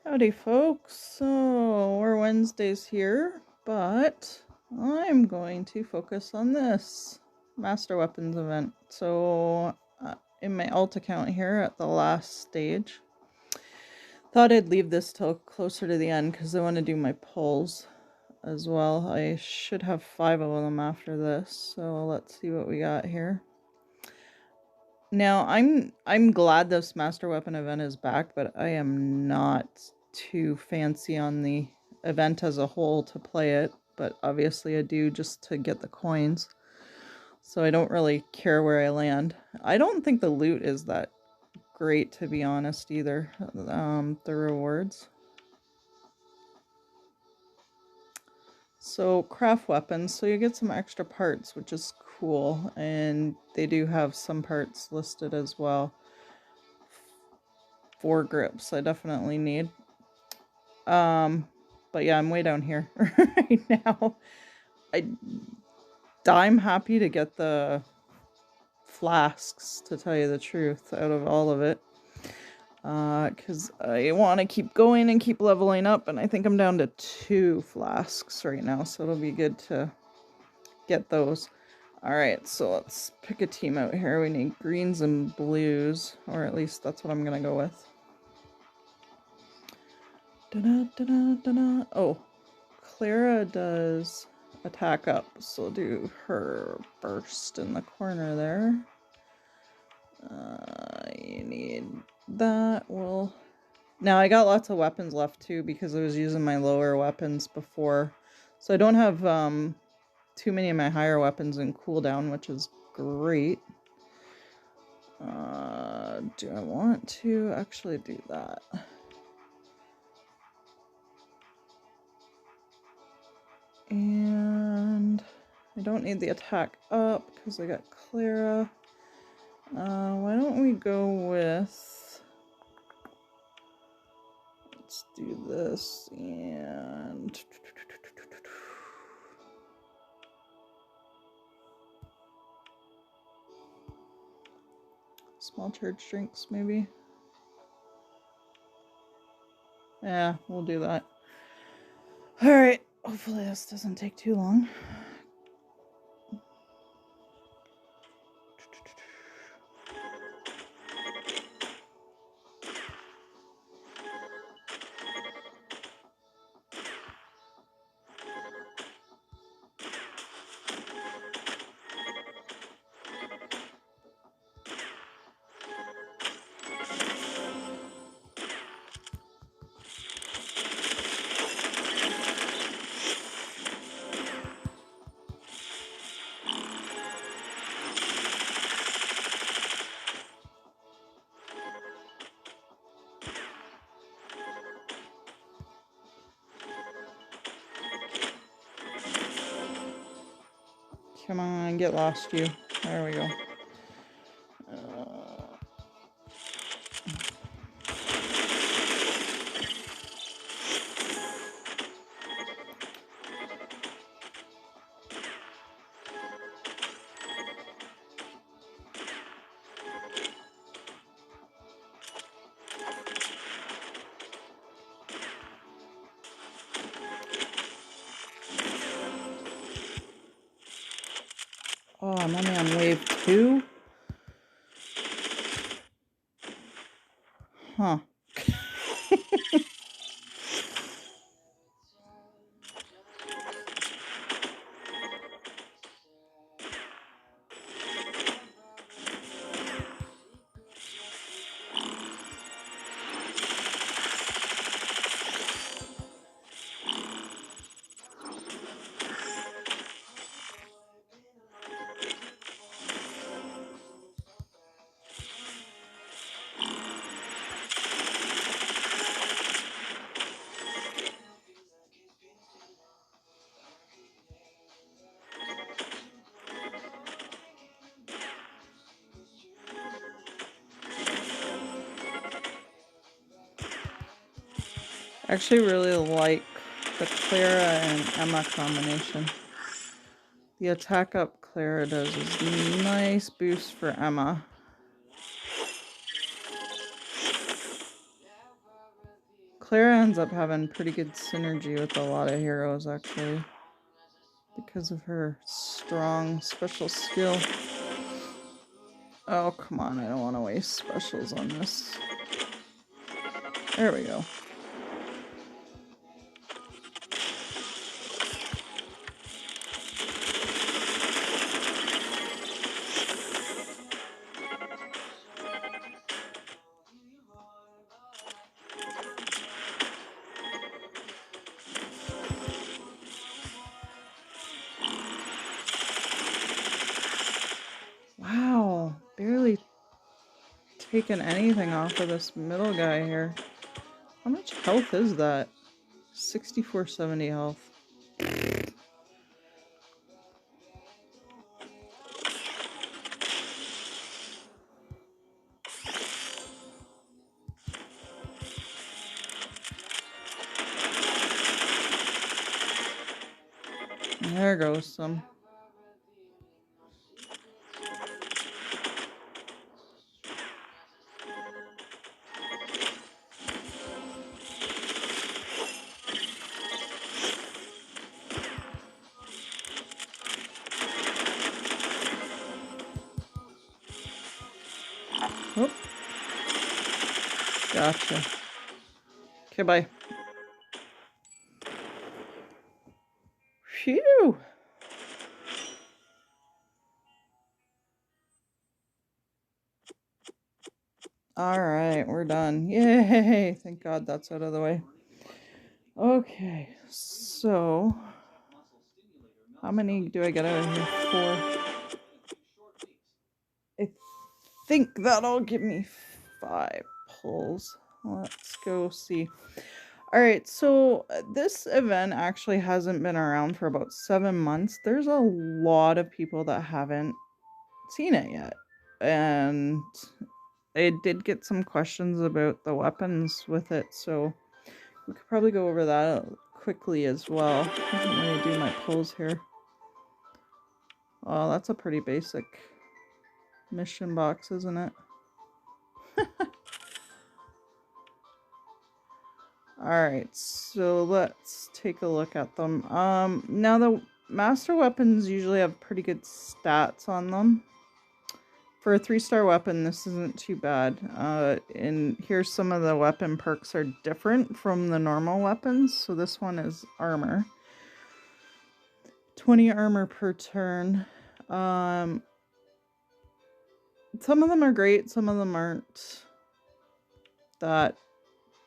Howdy folks, so we're Wednesdays here, but I'm going to focus on this Master Weapons event. So in my alt account here at the last stage, thought I'd leave this till closer to the end because I want to do my pulls as well. I should have 5 of them after this, so let's see what we got here. Now, I'm glad this Master Weapon event is back, but I am not too fancy on the event as a whole to play it, but obviously I do just to get the coins. So I don't really care where I land. I don't think the loot is that great, to be honest, either. The rewards. So craft weapons, so you get some extra parts, which is cool, and they do have some parts listed as well. 4 grips I definitely need. But yeah, I'm way down here right now. I'm happy to get the flasks, to tell you the truth, out of all of it. Because I want to keep going and keep leveling up, and I think I'm down to 2 flasks right now, so it'll be good to get those. Alright, so let's pick a team out here. We need greens and blues, or at least that's what I'm gonna go with. Oh, Clara does attack up, so we'll do her burst in the corner there. You need that. Well, now I got lots of weapons left too because I was using my lower weapons before, so I don't have too many of my higher weapons in cooldown, which is great. Do I want to actually do that? And I don't need the attack up because I got Clara. Why don't we go with... Let's do this and... Small charge drinks, maybe? Yeah, we'll do that. Alright, hopefully this doesn't take too long. Come on, get lost, you. There we go. Oh, I'm only on wave 2? Huh. Actually really like the Clara and Emma combination. The attack up Clara does is a nice boost for Emma. Clara ends up having pretty good synergy with a lot of heroes, actually, because of her strong special skill. Oh, come on, I don't want to waste specials on this. There we go. Wow, barely taken anything off of this middle guy here. How much health is that? 6470 health. There goes some. Oh, gotcha. Okay, bye. Phew. Alright, we're done. Yay! Thank God that's out of the way. Okay, so how many do I get out of here? 4. I think that'll give me 5 pulls. Let's go see. Alright, so this event actually hasn't been around for about 7 months. There's a lot of people that haven't seen it yet. And I did get some questions about the weapons with it, so we could probably go over that quickly as well. Let me do my pulls here. Oh, that's a pretty basic mission box, isn't it? Alright, so let's take a look at them. Now the master weapons usually have pretty good stats on them. For a 3-star weapon, this isn't too bad. And here's some of the weapon perks are different from the normal weapons. So this one is armor. 20 armor per turn. Some of them are great, some of them aren't. That,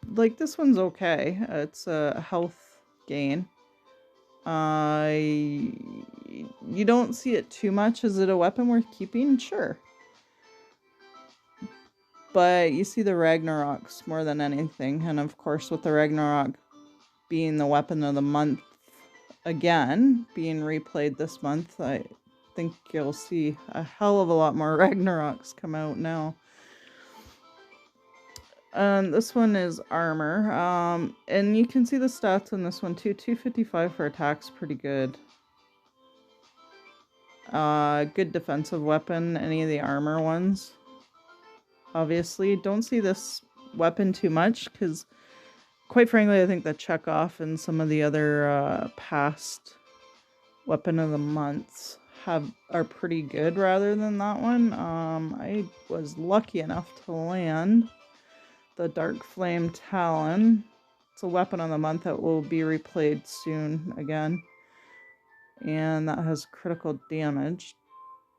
like, this one's okay. It's a health gain. You don't see it too much. Is it a weapon worth keeping? Sure. But you see the Ragnaroks more than anything. And of course, with the Ragnarok being the weapon of the month again, being replayed this month, I think you'll see a hell of a lot more Ragnaroks come out now. This one is armor. And you can see the stats in this one too. 255 for attack's pretty good. Good defensive weapon, any of the armor ones. Obviously, don't see this weapon too much because, quite frankly, I think the Chekhov and some of the other past weapon of the months are pretty good rather than that one. I was lucky enough to land the Dark Flame Talon. It's a weapon of the month that will be replayed soon again. And that has critical damage.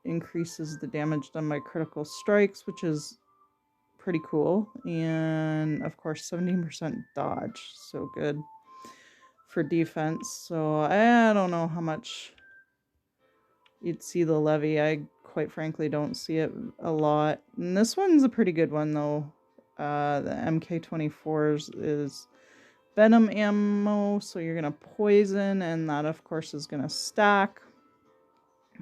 Increases the damage done by critical strikes, which is pretty cool. And of course 17% dodge, so good for defense. So I don't know how much you'd see the levy. I quite frankly don't see it a lot. And this one's a pretty good one though. The MK24s is venom ammo, so you're gonna poison, and that of course is gonna stack.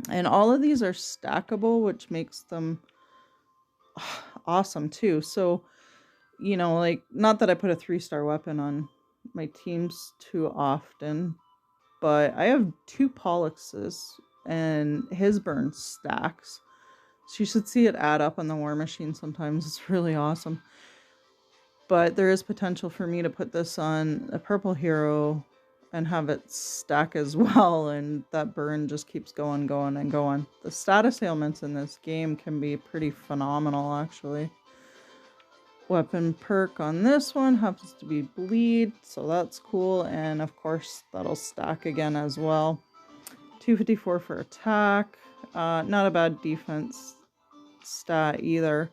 And all of these are stackable, which makes them awesome too. So, you know, like, not that I put a 3-star weapon on my teams too often, but I have 2 Polluxes and his burn stacks. So you should see it add up on the War Machine sometimes. It's really awesome. But there is potential for me to put this on a purple hero and have it stack as well, and that burn just keeps going, going, and going. The status ailments in this game can be pretty phenomenal, actually. Weapon perk on this one happens to be bleed, so that's cool, and of course that'll stack again as well. 254 for attack, not a bad defense stat either.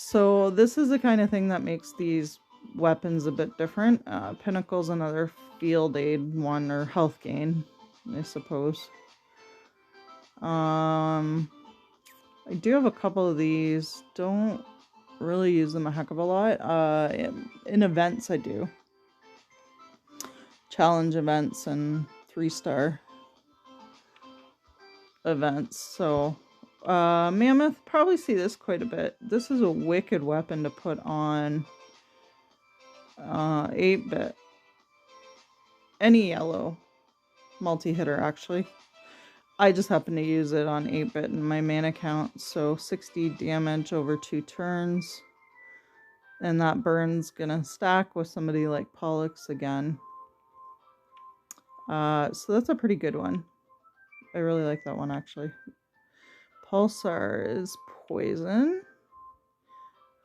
So this is the kind of thing that makes these weapons a bit different. Pinnacle's another field aid one, or health gain, I suppose. I do have a couple of these. Don't really use them a heck of a lot. In events I do. Challenge events and 3-star events. So Mammoth, probably see this quite a bit. This is a wicked weapon to put on 8-bit. Any yellow multi-hitter, actually. I just happen to use it on 8-bit in my main account, so 60 damage over 2 turns. And that burn's gonna stack with somebody like Pollux again. So that's a pretty good one. I really like that one, actually. Pulsar is poison.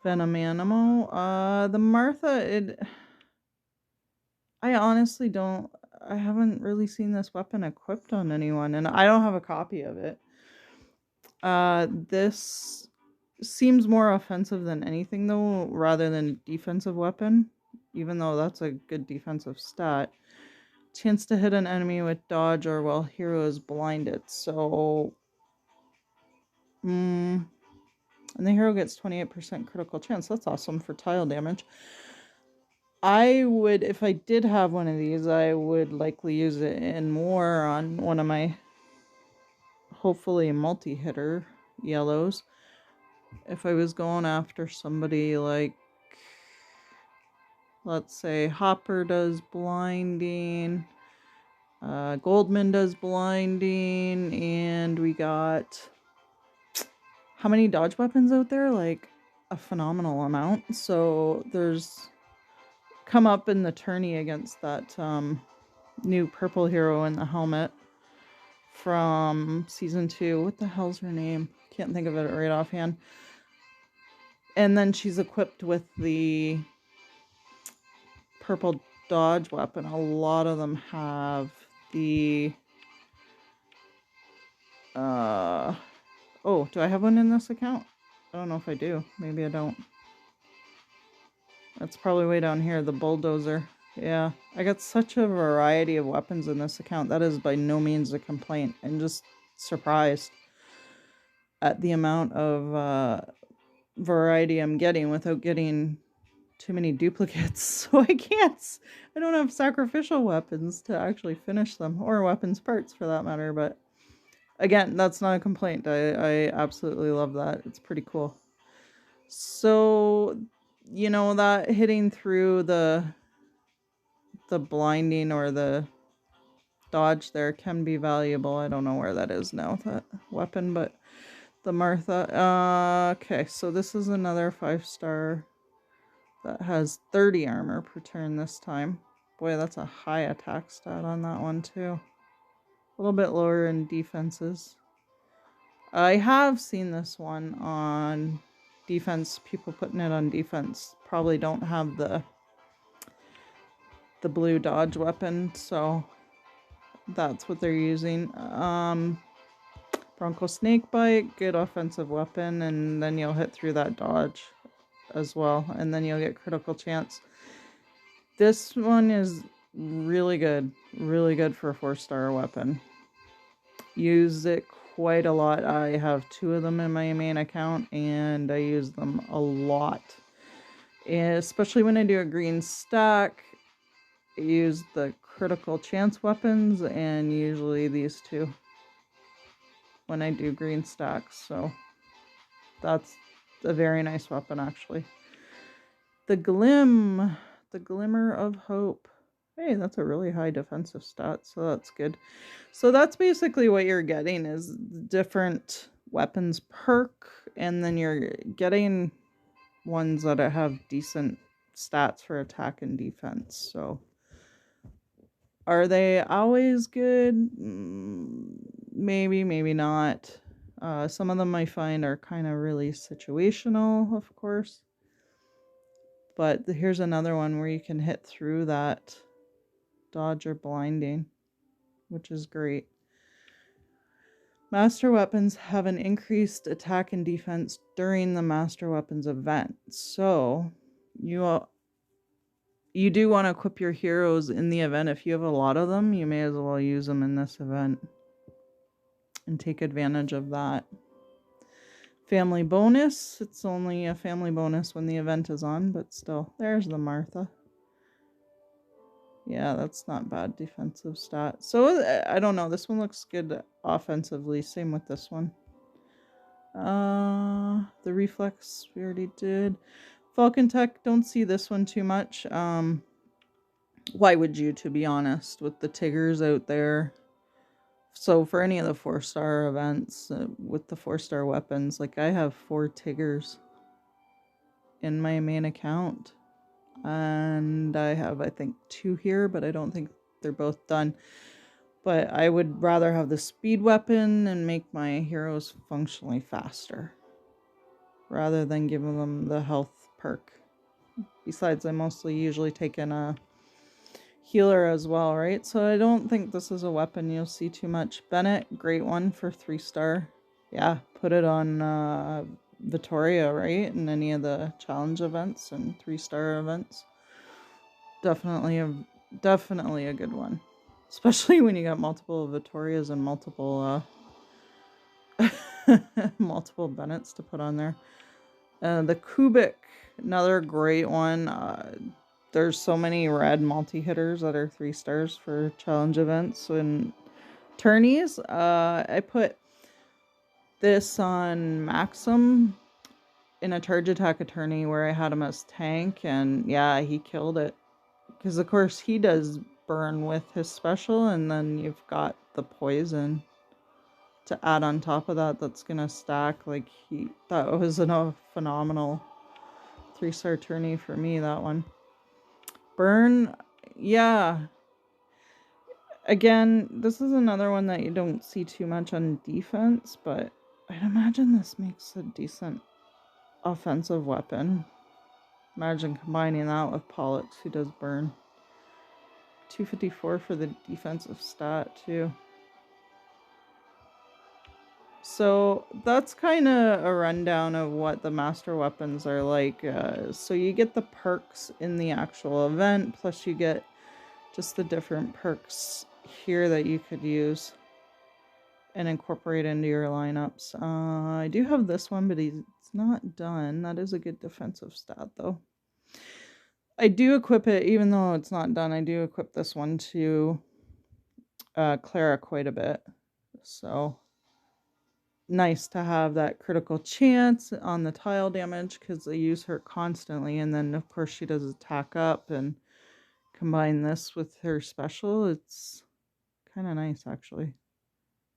Venom Animo. The Martha, I honestly don't... I haven't really seen this weapon equipped on anyone, and I don't have a copy of it. This seems more offensive than anything, though, rather than a defensive weapon, even though that's a good defensive stat. Chance to hit an enemy with dodge or while hero is blinded. So, and the hero gets 28% critical chance. That's awesome for tile damage. I would, if I did have one of these, I would likely use it in more on one of my, hopefully, multi-hitter yellows. If I was going after somebody like, let's say, Hopper does blinding, Goldman does blinding, and we got, how many dodge weapons out there? Like, a phenomenal amount. So there's... come up in the tourney against that new purple hero in the helmet from season 2. What the hell's her name? Can't think of it right offhand. And then she's equipped with the purple dodge weapon. A lot of them have the... oh, do I have one in this account? I don't know if I do. Maybe I don't. That's probably way down here, the bulldozer. Yeah, I got such a variety of weapons in this account. That is by no means a complaint. I'm just surprised at the amount of variety I'm getting without getting too many duplicates. So I don't have sacrificial weapons to actually finish them, or weapons parts for that matter. But again, that's not a complaint. I absolutely love that. It's pretty cool. So, you know, that hitting through the blinding or the dodge there can be valuable. I don't know where that is now, that weapon, but the Martha. Okay, so this is another 5-star that has 30 armor per turn this time. Boy, that's a high attack stat on that one too. A little bit lower in defenses. I have seen this one on defense. People putting it on defense probably don't have the blue dodge weapon, so that's what they're using. Bronco Snakebite, good offensive weapon, and then you'll hit through that dodge as well, and then you'll get critical chance. This one is really good for a 4-star weapon. Use it quite a lot. I have 2 of them in my main account, and I use them a lot. And especially when I do a green stack, I use the critical chance weapons, and usually these 2 when I do green stacks. So that's a very nice weapon, actually. The Glimmer of Hope. Hey, that's a really high defensive stat, so that's good. So that's basically what you're getting, is different weapons perk, and then you're getting ones that have decent stats for attack and defense. So are they always good? Maybe, maybe not. Some of them I find are kind of really situational, of course. But here's another one where you can hit through that dodge or blinding, which is great. Master weapons have an increased attack and defense during the master weapons event. So you do want to equip your heroes in the event. If you have a lot of them, you may as well use them in this event and take advantage of that. Family bonus. It's only a family bonus when the event is on, but still. There's the Martha. Yeah, that's not bad defensive stat. So, I don't know. This one looks good offensively. Same with this one. The reflex we already did. Falcon Tech, don't see this one too much. Why would you, to be honest, with the Tiggers out there? So for any of the 4-star events with the 4-star weapons, like I have 4 Tiggers in my main account. And I have, I think, 2 here, but I don't think they're both done. But I would rather have the speed weapon and make my heroes functionally faster, rather than giving them the health perk. Besides, I mostly usually take in a healer as well, right? So I don't think this is a weapon you'll see too much. Bennett, great one for 3-star. Yeah, put it on Vittoria, right? In any of the challenge events and 3-star events. Definitely a good one. Especially when you got multiple Vittorias and multiple multiple Bennetts to put on there. The Kubik, another great one. There's so many red multi-hitters that are 3 stars for challenge events and tourneys. I put this on Maxim in a charge attack attorney where I had him as tank, and yeah, he killed it. Because of course he does burn with his special, and then you've got the poison to add on top of that. That's gonna stack. Like, that was a phenomenal 3-star tourney for me, that one. Burn, yeah. Again, this is another one that you don't see too much on defense, but I'd imagine this makes a decent offensive weapon. Imagine combining that with Pollux, who does burn. 254 for the defensive stat, too. So that's kind of a rundown of what the master weapons are like. So you get the perks in the actual event, plus you get just the different perks here that you could use and incorporate into your lineups. I do have this one, but it's not done. That is a good defensive stat, though. I do equip it, even though it's not done. I do equip this one to Clara quite a bit. So nice to have that critical chance on the tile damage, because I use her constantly. And then, of course, she does attack up, and combine this with her special. It's kind of nice, actually.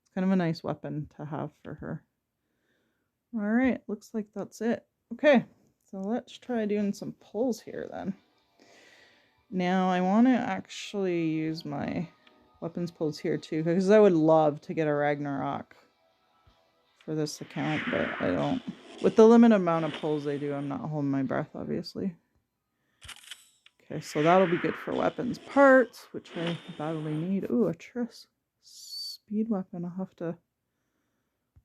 It's kind of a nice weapon to have for her. All right, looks like that's it. Okay, so let's try doing some pulls here then. Now I want to actually use my weapons pulls here too, because I would love to get a Ragnarok for this account, but I don't. With the limited amount of pulls I do, I'm not holding my breath, obviously. Okay, so that'll be good for weapons parts, which I badly need. Ooh, a Triss speed weapon. I'll have to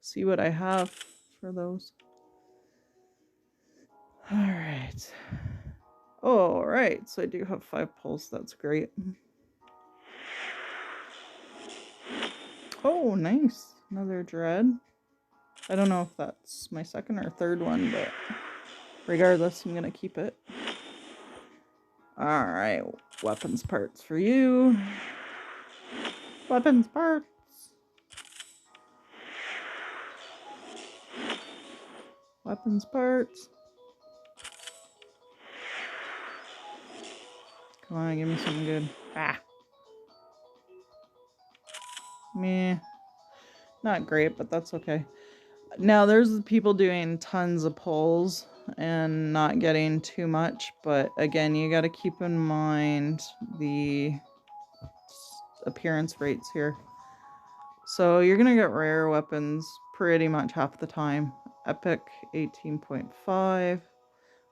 see what I have for those. Alright. Alright, so I do have 5 pulls. That's great. Oh, nice. Another Dread. I don't know if that's my second or third one, but regardless, I'm going to keep it. Alright, weapons parts for you. Weapons parts. Weapons parts. Come on, give me something good. Ah. Meh. Not great, but that's okay. Now, there's people doing tons of pulls and not getting too much, but again, you got to keep in mind the appearance rates here. So you're gonna get rare weapons pretty much half the time. Epic 18.5,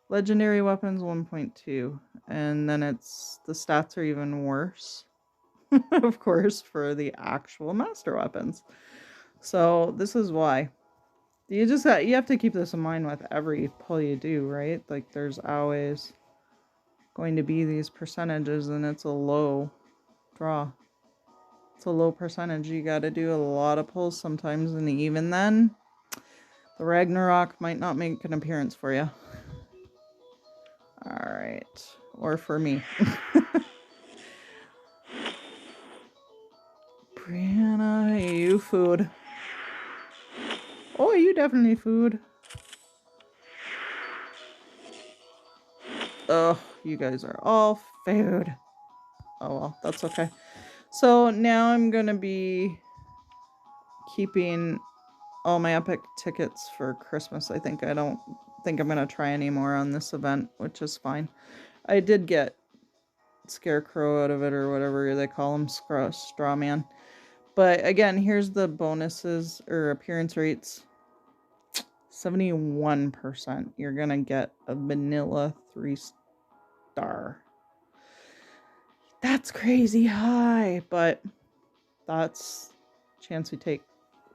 legendary weapons 1.2, and then the stats are even worse, of course, for the actual master weapons. So this is why. You have to keep this in mind with every pull you do, right? Like there's always going to be these percentages, and it's a low draw. It's a low percentage. You got to do a lot of pulls sometimes, and even then, the Ragnarok might not make an appearance for you. Alright. Or for me. Brianna, you food. Oh, you definitely food. Oh, you guys are all food. Oh well, that's okay. So now I'm gonna be keeping all my epic tickets for Christmas. I don't think I'm gonna try any more on this event, which is fine. I did get Scarecrow out of it, or whatever they call him, Straw Man. But again, here's the bonuses or appearance rates. 71%. You're gonna get a vanilla 3-star. That's crazy high, but that's a chance we take.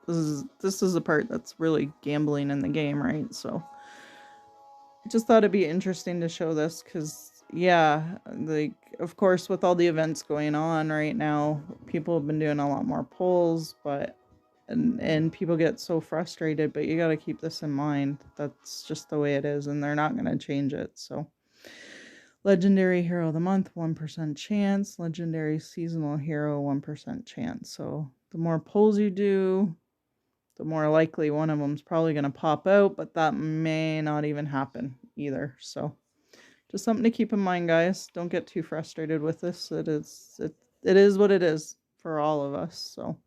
This is the part that's really gambling in the game, right? So I just thought it'd be interesting to show this because, yeah, like, of course, with all the events going on right now, people have been doing a lot more polls, but and people get so frustrated, but you got to keep this in mind. That's just the way it is, and they're not going to change it. So legendary hero of the month, 1% chance. Legendary seasonal hero, 1% chance. So the more polls you do, the more likely one of them's probably going to pop out, but that may not even happen either. So just something to keep in mind, guys. Don't get too frustrated with this. It is what it is for all of us. So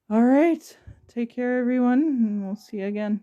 all right, take care, everyone, and we'll see you again.